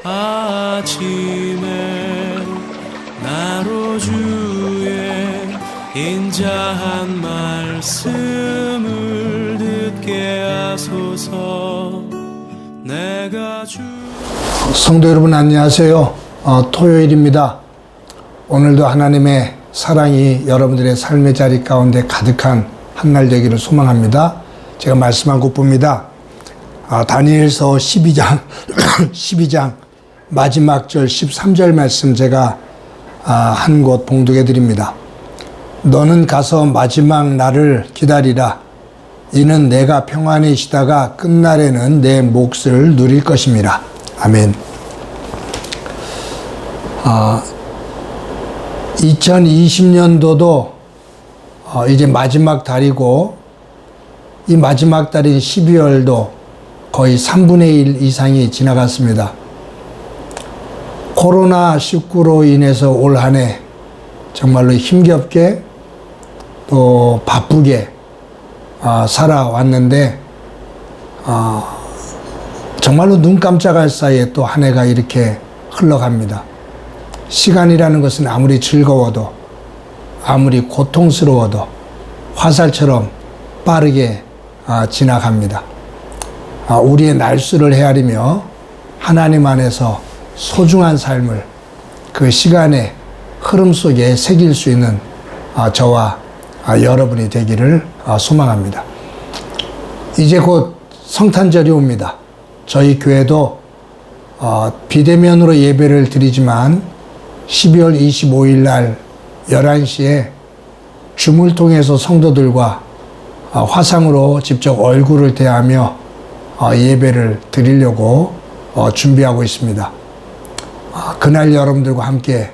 아침에 나로 주의 인자한 말씀을 듣게 하소서. 내가 성도 여러분 안녕하세요. 토요일입니다. 오늘도 하나님의 사랑이 여러분들의 삶의 자리 가운데 가득한 한 날 되기를 소망합니다. 제가 말씀한 곳입니다. 다니엘서 12장 마지막 절 13절 말씀 제가 한 곳 봉독해 드립니다. 너는 가서 마지막 날을 기다리라. 이는 내가 평안히 쉬다가 끝날에는 내 몫을 누릴 것임이라. 아멘. 2020년도도 이제 마지막 달이고, 이 마지막 달인 12월도 거의 3분의 1 이상이 지나갔습니다. 코로나19로 인해서 올 한 해 정말로 힘겹게 또 바쁘게 살아왔는데, 정말로 눈 깜짝할 사이에 또 한 해가 이렇게 흘러갑니다. 시간이라는 것은 아무리 즐거워도, 아무리 고통스러워도 화살처럼 빠르게 지나갑니다. 우리의 날수를 헤아리며 하나님 안에서 소중한 삶을 그 시간의 흐름 속에 새길 수 있는 저와 여러분이 되기를 소망합니다. 이제 곧 성탄절이 옵니다. 저희 교회도 비대면으로 예배를 드리지만 12월 25일 날 11시에 줌을 통해서 성도들과 화상으로 직접 얼굴을 대하며 예배를 드리려고 준비하고 있습니다. 그날 여러분들과 함께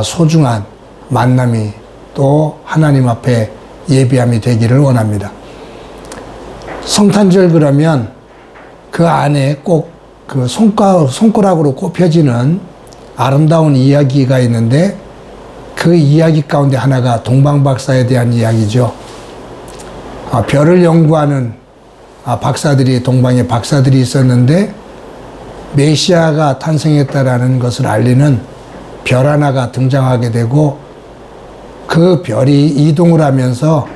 소중한 만남이 또 하나님 앞에 예배함이 되기를 원합니다. 성탄절 그러면 그 안에 꼭 그 손가락으로 꼽혀지는 아름다운 이야기가 있는데, 그 이야기 가운데 하나가 동방박사에 대한 이야기죠. 별을 연구하는 박사들이, 동방에 박사들이 있었는데 메시아가 탄생했다라는 것을 알리는 별 하나가 등장하게 되고, 그 별이 이동을 하면서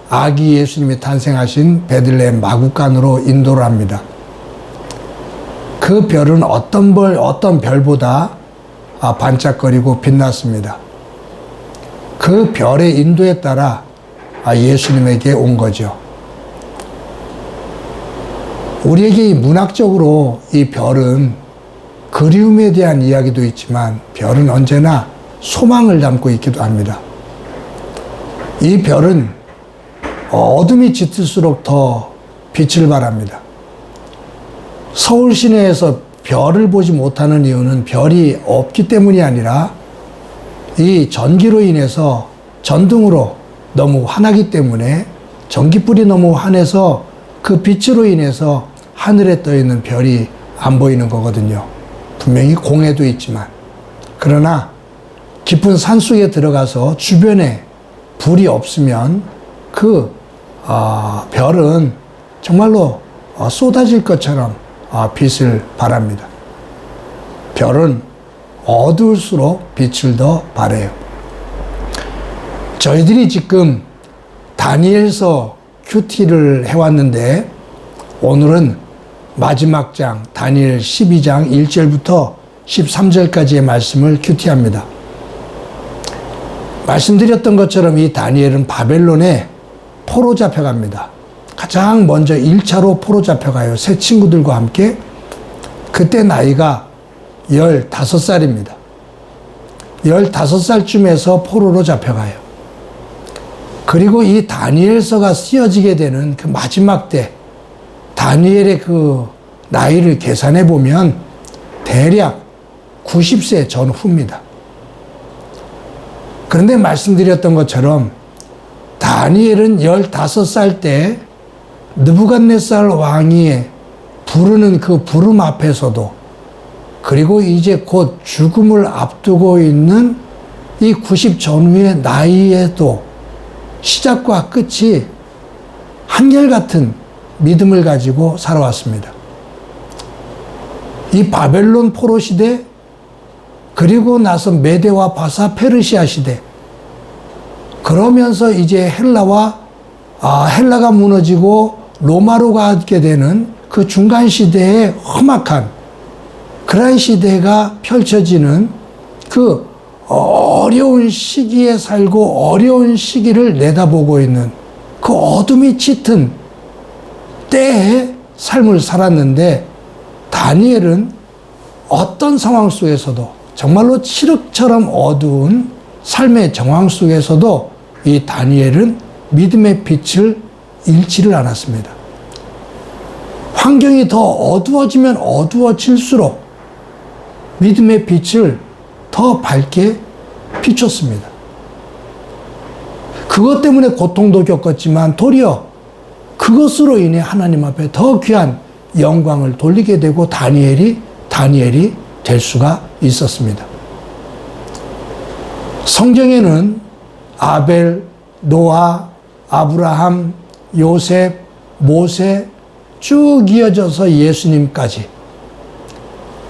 아기 예수님이 탄생하신 베들레헴 마구간으로 인도를 합니다. 그 별은 어떤 별보다 반짝거리고 빛났습니다. 그 별의 인도에 따라 예수님에게 온 거죠. 우리에게 문학적으로 이 별은 그리움에 대한 이야기도 있지만, 별은 언제나 소망을 담고 있기도 합니다. 이 별은 어둠이 짙을수록 더 빛을 발합니다. 서울 시내에서 별을 보지 못하는 이유는 별이 없기 때문이 아니라 이 전기로 인해서 전등으로 너무 환하기 때문에, 전기불이 너무 환해서 그 빛으로 인해서 하늘에 떠 있는 별이 안 보이는 거거든요. 분명히 공해도 있지만. 그러나 깊은 산속에 들어가서 주변에 불이 없으면 그 별은 정말로 쏟아질 것처럼 빛을 발합니다. 별은 어두울수록 빛을 더 발해요. 저희들이 지금 다니엘서 큐티를 해왔는데, 오늘은 마지막 장 다니엘 12장 1절부터 13절까지의 말씀을 큐티합니다. 말씀드렸던 것처럼 이 다니엘은 바벨론에 포로 잡혀갑니다. 가장 먼저 1차로 포로 잡혀가요. 새 친구들과 함께. 그때 나이가 15살입니다. 15살쯤에서 포로로 잡혀가요. 그리고 이 다니엘서가 쓰여지게 되는 그 마지막 때, 다니엘의 그 나이를 계산해 보면 대략 90세 전후입니다. 그런데 말씀드렸던 것처럼 다니엘은 15살 때 느부갓네살 왕이 부르는 그 부름 앞에서도, 그리고 이제 곧 죽음을 앞두고 있는 이 90 전후의 나이에도 시작과 끝이 한결같은 믿음을 가지고 살아왔습니다. 이 바벨론 포로 시대, 그리고 나서 메데와 바사 페르시아 시대, 그러면서 이제 헬라가 무너지고 로마로 가게 되는 그 중간 시대의 험악한 그러한 시대가 펼쳐지는 그 어려운 시기에 살고 어려운 시기를 내다보고 있는 그 어둠이 짙은 때의 삶을 살았는데, 다니엘은 어떤 상황 속에서도 정말로 칠흑처럼 어두운 삶의 정황 속에서도 이 다니엘은 믿음의 빛을 잃지를 않았습니다. 환경이 더 어두워지면 어두워질수록 믿음의 빛을 더 밝게 비췄습니다. 그것 때문에 고통도 겪었지만 도리어 그것으로 인해 하나님 앞에 더 귀한 영광을 돌리게 되고 다니엘이 될 수가 있었습니다. 성경에는 아벨, 노아, 아브라함, 요셉, 모세 쭉 이어져서 예수님까지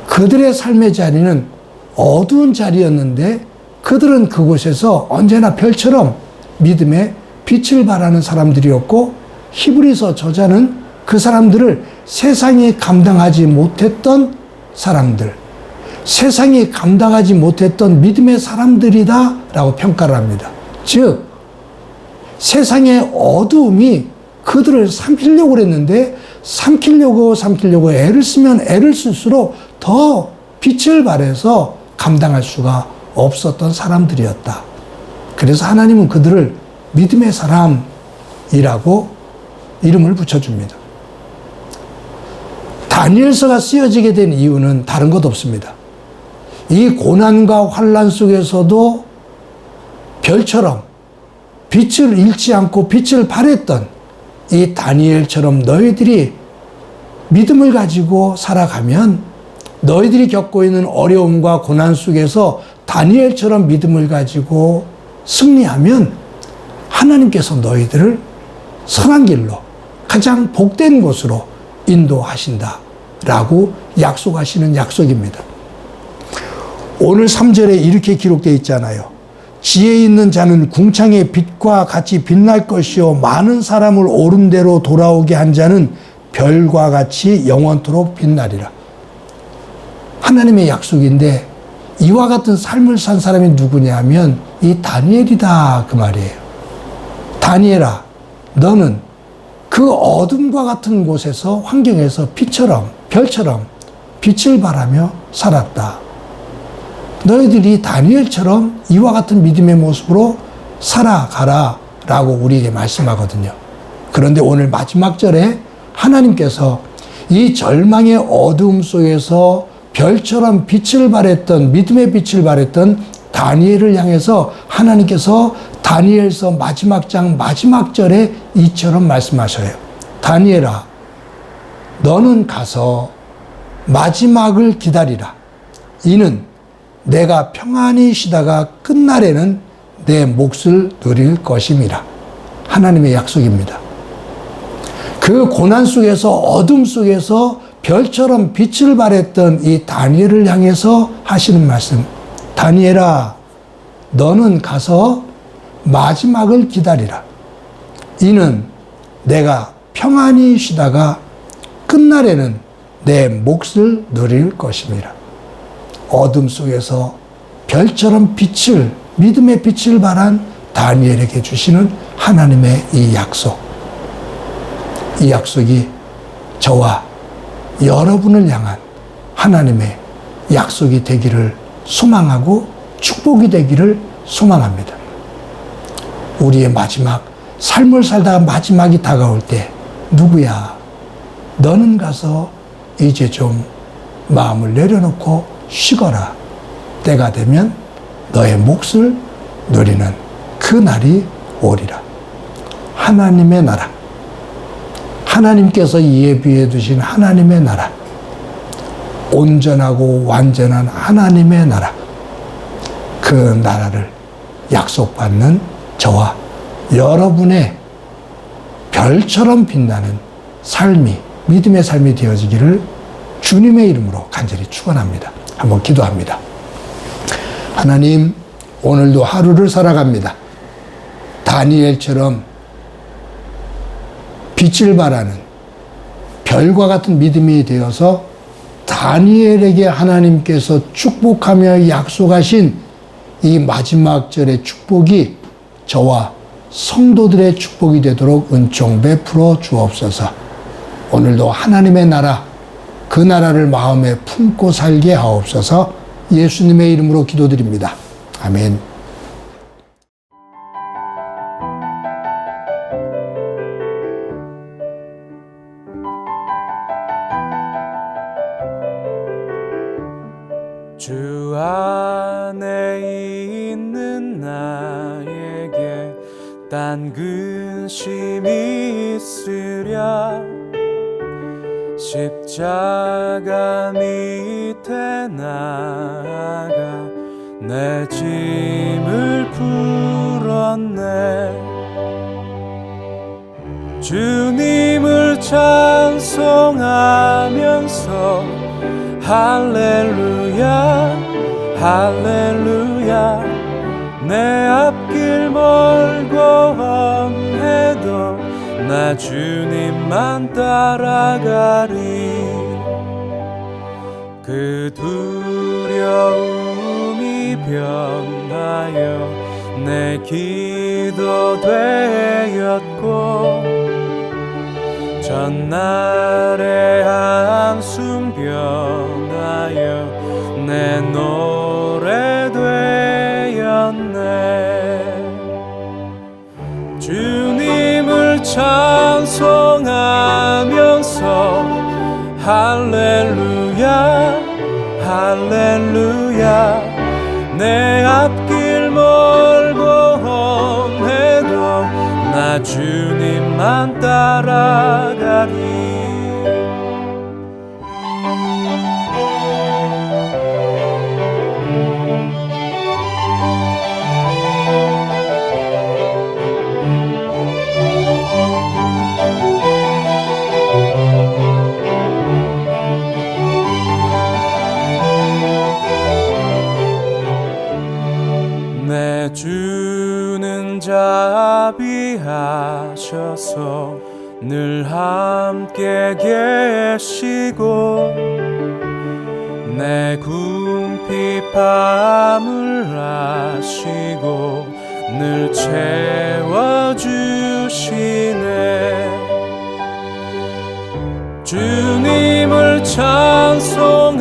그들의 삶의 자리는 어두운 자리였는데 그들은 그곳에서 언제나 별처럼 믿음의 빛을 발하는 사람들이었고, 히브리서 저자는 그 사람들을 세상이 감당하지 못했던 사람들, 세상이 감당하지 못했던 믿음의 사람들이다 라고 평가를 합니다. 즉 세상의 어두움이 그들을 삼키려고 했는데 삼키려고 애를 쓰면 애를 쓸수록 더 빛을 발해서 감당할 수가 없었던 사람들이었다. 그래서 하나님은 그들을 믿음의 사람이라고 이름을 붙여줍니다. 다니엘서가 쓰여지게 된 이유는 다른 것 없습니다. 이 고난과 환난 속에서도 별처럼 빛을 잃지 않고 빛을 발했던 이 다니엘처럼 너희들이 믿음을 가지고 살아가면, 너희들이 겪고 있는 어려움과 고난 속에서 다니엘처럼 믿음을 가지고 승리하면 하나님께서 너희들을 선한 길로, 가장 복된 곳으로 인도하신다라고 약속하시는 약속입니다. 오늘 3절에 이렇게 기록되어 있잖아요. 지혜 있는 자는 궁창의 빛과 같이 빛날 것이요, 많은 사람을 옳은 대로 돌아오게 한 자는 별과 같이 영원토록 빛나리라. 하나님의 약속인데 이와 같은 삶을 산 사람이 누구냐 하면 이 다니엘이다 그 말이에요. 다니엘아, 너는 그 어둠과 같은 곳에서, 환경에서 빛처럼, 별처럼 빛을 발하며 살았다. 너희들이 다니엘처럼 이와 같은 믿음의 모습으로 살아가라 라고 우리에게 말씀하거든요. 그런데 오늘 마지막 절에 하나님께서 이 절망의 어두움 속에서 별처럼 빛을 발했던, 믿음의 빛을 발했던 다니엘을 향해서 하나님께서 다니엘서 마지막 장 마지막 절에 이처럼 말씀하셔요. 다니엘아, 너는 가서 마지막을 기다리라. 이는 내가 평안히 쉬다가 끝날에는 내 몫을 누릴 것임이라. 하나님의 약속입니다. 그 고난 속에서, 어둠 속에서 별처럼 빛을 발했던 이 다니엘을 향해서 하시는 말씀. 다니엘아, 너는 가서 마지막을 기다리라. 이는 내가 평안히 쉬다가 끝날에는 내 몫을 누릴 것임이라. 어둠 속에서 별처럼 빛을, 믿음의 빛을 발한 다니엘에게 주시는 하나님의 이 약속. 이 약속이 저와 여러분을 향한 하나님의 약속이 되기를 소망하고 축복이 되기를 소망합니다. 우리의 마지막, 삶을 살다가 마지막이 다가올 때 누구야? 너는 가서 이제 좀 마음을 내려놓고 쉬거라. 때가 되면 너의 몫을 누리는 그 날이 오리라. 하나님의 나라, 하나님께서 예비해 두신 하나님의 나라, 온전하고 완전한 하나님의 나라, 그 나라를 약속받는 저와 여러분의 별처럼 빛나는 삶이, 믿음의 삶이 되어지기를 주님의 이름으로 간절히 축원합니다. 한번 기도합니다. 하나님, 오늘도 하루를 살아갑니다. 다니엘처럼 빛을 발하는 별과 같은 믿음이 되어서 다니엘에게 하나님께서 축복하며 약속하신 이 마지막 절의 축복이 저와 성도들의 축복이 되도록 은총 베풀어 주옵소서. 오늘도 하나님의 나라, 그 나라를 마음에 품고 살게 하옵소서. 예수님의 이름으로 기도드립니다. 아멘. 주 안에 있는 나에게 딴 근심이 있으랴. 십자가 밑에 나아가 내 짐을 풀었네. 주님을 찬송하면서 할렐루야 할렐루야. 내 앞길 멀고 험해도 나 주님만 따라가리. 그 두려움이 변하여 내 기도 되었고 전날의 한숨 변하여 내 노래 되었네. 주님을 찬송하면서 할렐루야 할렐루야. 내 앞길 멀고 험해도 나 주님만 따라가리. 내 주는 자비하셔서 늘 함께 계시고 내 궁핍함을 아시고 늘 채워주시네. 주님을 찬송하면서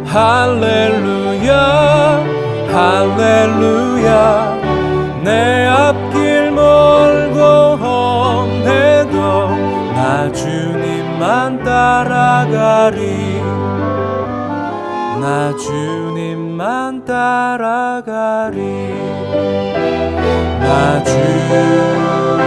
할렐루야 할렐루야. 내 앞길 멀고 험해도 나 주님만 따라가리. 나 주님만 따라가리. 나 주님만